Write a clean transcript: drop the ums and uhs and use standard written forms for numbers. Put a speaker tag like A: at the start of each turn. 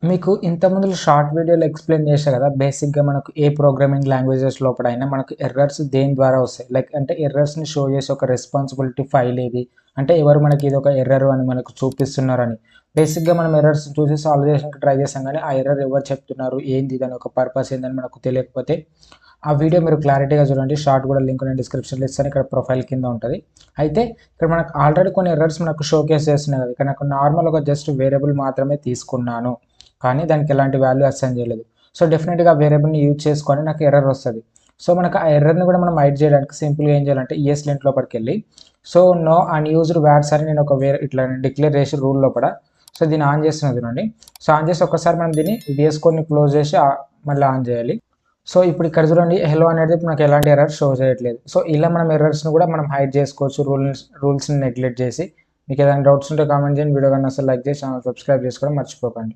A: మీకు ఇంతకుముందు షార్ట్ వీడియోలో ఎక్స్‌ప్లెయిన్ చేశా కదా! బేసిక్‌గా మనకు ఏ ప్రోగ్రామింగ్ లాంగ్వేజెస్ లోపడైనా మనకు ఎర్రర్స్ దేని ద్వారా వస్తాయి. లైక్ అంటే ఎర్రర్స్‌ని షో చేసే ఒక రెస్పాన్సిబిలిటీ ఫైల్ ఏది? అంటే ఎవరు మనకి ఇదొక ఎర్రర్ అని మనకు చూపిస్తున్నారని. బేసిక్‌గా మనం ఎర్రర్స్ చూసి సాల్వ్ చేయడానికి ట్రై చేసాం గానీ, ఆ ఎర్రర్ ఎవరు చెప్తున్నారు? ఏంది? దాని యొక్క పర్పస్ ఏందని మనకు తెలియకపోతే, ఆ వీడియో మీరు క్లారిటీగా చూడండి. షార్ట్ కూడా లింక్ నేను డిస్క్రిప్షన్‌లో ఇస్తాను. ఇక్కడ ప్రొఫైల్ కింద ఉంటది. అయితే ఇక్కడ మనకు ఆల్రెడీ కొన్ని ఎర్రర్స్ మనకు షోకేస్ చేస్తున్నాయి కదా! ఇక్కడ నాకు నార్మల్ ఒక జస్ట్ వేరియబుల్ మాత్రమే తీసుకున్నాను. కానీ దానికి ఎలాంటి వాల్యూ అసైన్ చేయలేదు. సో, డెఫినిట్‌గా వేరియబుల్‌ని యూజ్ చేసుకొని నాకు ఎర్రర్ వస్తది. సో, మనకు ఆ ఎర్రర్‌ని కూడా మనం హైడ్ చేయడానికి సింపుల్‌గా ఏం చేయాలంటే ఈఎస్‌లింట్ లోపటికెళ్ళి సో, నో అన్‌యూజ్డ్ వాట్స్ అని నేను ఒక ఇట్లా డిక్లేర్ చేసి రూల్ లోపల సో, దీన్ని ఆన్ చేస్తున్నా చూడండి. సో, ఆన్ చేసి ఒక్కసారి మనం దీన్ని వీఎస్ కోడ్‌ని క్లోజ్ చేసి మళ్ళీ ఆన్ చేయాలి. సో, ఇప్పుడు ఇక్కడ చూడండి హెలో అనేది మనకు ఎలాంటి ఎర్రర్ షో చేయట్లేదు. సో, ఇలా మనం ఎర్రర్స్‌ని కూడా మనం హైడ్ చేసుకోవచ్చు రూల్స్‌ని నెగ్లెక్ట్ చేసి. మీకు ఏదైనా డౌట్స్ ఉంటే కామెంట్ చేయండి. వీడియో గాని నచ్చితే లైక్ చేసి ఛానెల్ సబ్స్క్రైబ్ చేసుకోవడం మర్చిపోకండి.